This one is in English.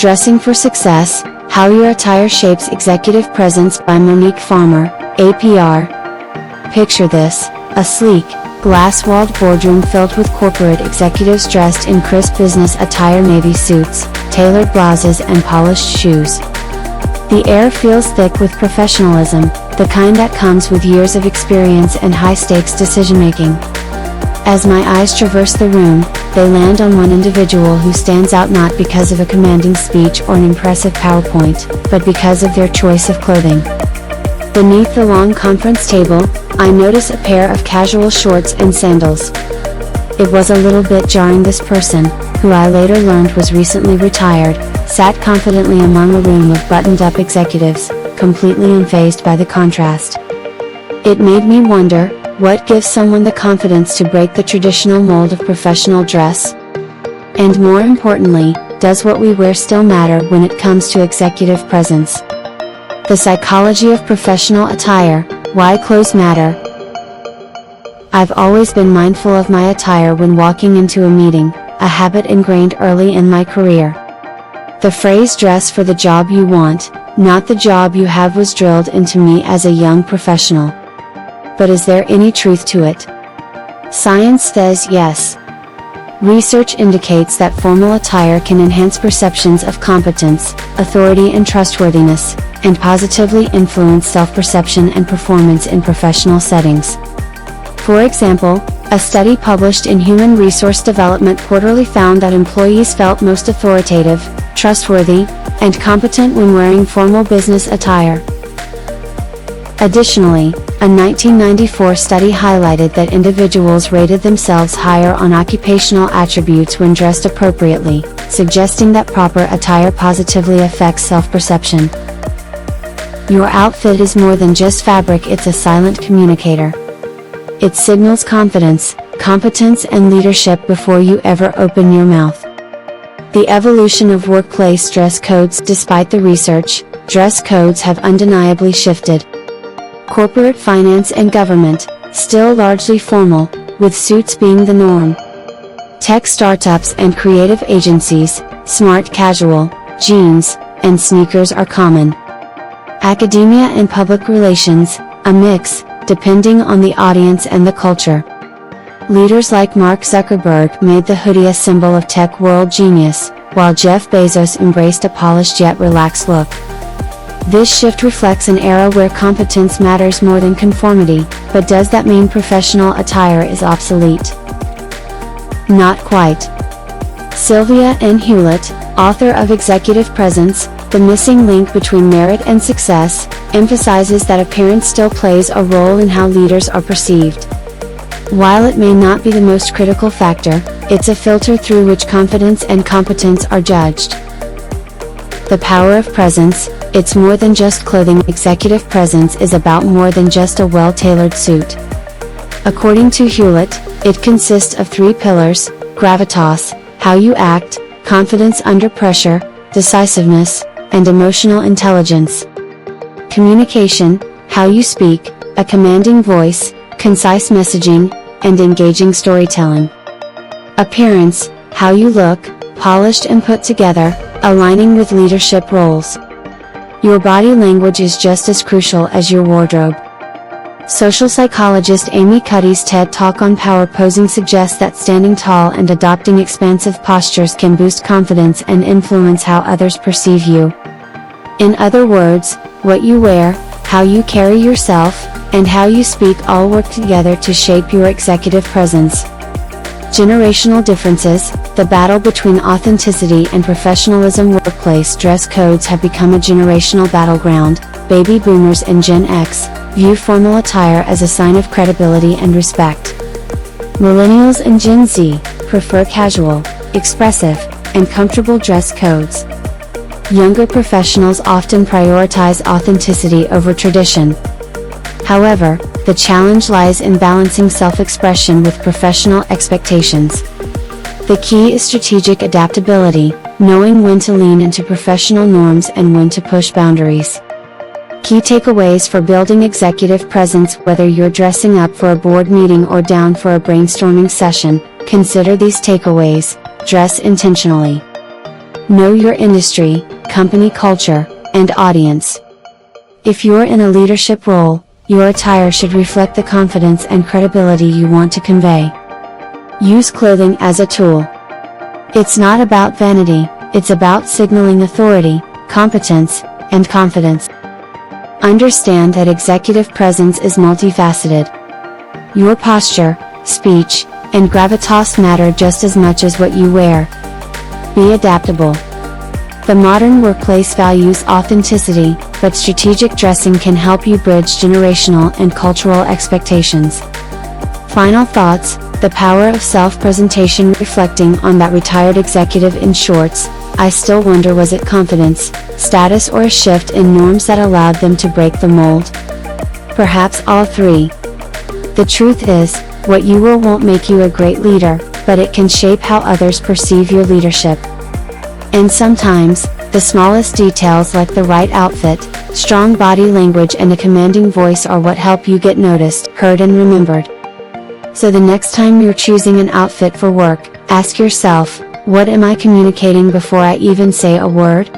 Dressing for Success: How Your Attire Shapes Executive Presence by Monique Farmer, APR. Picture this: a sleek, glass-walled boardroom filled with corporate executives dressed in crisp business attire, navy suits, tailored blouses and polished shoes. The air feels thick with professionalism, the kind that comes with years of experience and high-stakes decision-making. As my eyes traverse the room, they land on one individual who stands out not because of a commanding speech or an impressive PowerPoint, but because of their choice of clothing. Beneath the long conference table, I notice a pair of casual shorts and sandals. It was a little bit jarring. This person, who I later learned was recently retired, sat confidently among a room of buttoned-up executives, completely unfazed by the contrast. It made me wonder, what gives someone the confidence to break the traditional mold of professional dress? And more importantly, does what we wear still matter when it comes to executive presence? The psychology of professional attire: why clothes matter. I've always been mindful of my attire when walking into a meeting, a habit ingrained early in my career. The phrase "dress for the job you want, not the job you have" was drilled into me as a young professional. But is there any truth to it? Science says yes. Research indicates that formal attire can enhance perceptions of competence, authority and trustworthiness, and positively influence self-perception and performance in professional settings. For example, a study published in Human Resource Development Quarterly found that employees felt most authoritative, trustworthy, and competent when wearing formal business attire. Additionally, a 1994 study highlighted that individuals rated themselves higher on occupational attributes when dressed appropriately, suggesting that proper attire positively affects self-perception. Your outfit is more than just fabric, it's a silent communicator. It signals confidence, competence and leadership before you ever open your mouth. The evolution of workplace dress codes: despite the research, dress codes have undeniably shifted. Corporate finance and government, still largely formal, with suits being the norm. Tech startups and creative agencies, smart casual, jeans, and sneakers are common. Academia and public relations, a mix, depending on the audience and the culture. Leaders like Mark Zuckerberg made the hoodie a symbol of tech world genius, while Jeff Bezos embraced a polished yet relaxed look. This shift reflects an era where competence matters more than conformity, but does that mean professional attire is obsolete? Not quite. Sylvia N. Hewlett, author of Executive Presence: The Missing Link Between Merit and Success, emphasizes that appearance still plays a role in how leaders are perceived. While it may not be the most critical factor, it's a filter through which confidence and competence are judged. The power of presence: it's more than just clothing. Executive presence is about more than just a well-tailored suit. According to Hewlett, it consists of 3 pillars: gravitas, how you act; confidence under pressure; decisiveness, and emotional intelligence. Communication, how you speak, a commanding voice, concise messaging, and engaging storytelling. Appearance, how you look, polished and put together, aligning with leadership roles. Your body language is just as crucial as your wardrobe. Social psychologist Amy Cuddy's TED Talk on power posing suggests that standing tall and adopting expansive postures can boost confidence and influence how others perceive you. In other words, what you wear, how you carry yourself, and how you speak all work together to shape your executive presence. Generational differences: the battle between authenticity and professionalism. Workplace dress codes have become a generational battleground. Baby boomers and Gen X view formal attire as a sign of credibility and respect. Millennials and Gen Z prefer casual, expressive, and comfortable dress codes. Younger professionals often prioritize authenticity over tradition. However, the challenge lies in balancing self-expression with professional expectations. The key is strategic adaptability, knowing when to lean into professional norms and when to push boundaries. Key takeaways for building executive presence: whether you're dressing up for a board meeting or down for a brainstorming session, consider these takeaways. Dress intentionally. Know your industry, company culture, and audience. If you're in a leadership role, your attire should reflect the confidence and credibility you want to convey. Use clothing as a tool. It's not about vanity, it's about signaling authority, competence, and confidence. Understand that executive presence is multifaceted. Your posture, speech, and gravitas matter just as much as what you wear. Be adaptable. The modern workplace values authenticity, but strategic dressing can help you bridge generational and cultural expectations. Final thoughts: the power of self-presentation. Reflecting on that retired executive in shorts, I still wonder, was it confidence, status, or a shift in norms that allowed them to break the mold? Perhaps all three. The truth is, what you wear won't make you a great leader, but it can shape how others perceive your leadership. And sometimes, the smallest details like the right outfit, strong body language, and a commanding voice are what help you get noticed, heard, and remembered. So the next time you're choosing an outfit for work, ask yourself, what am I communicating before I even say a word?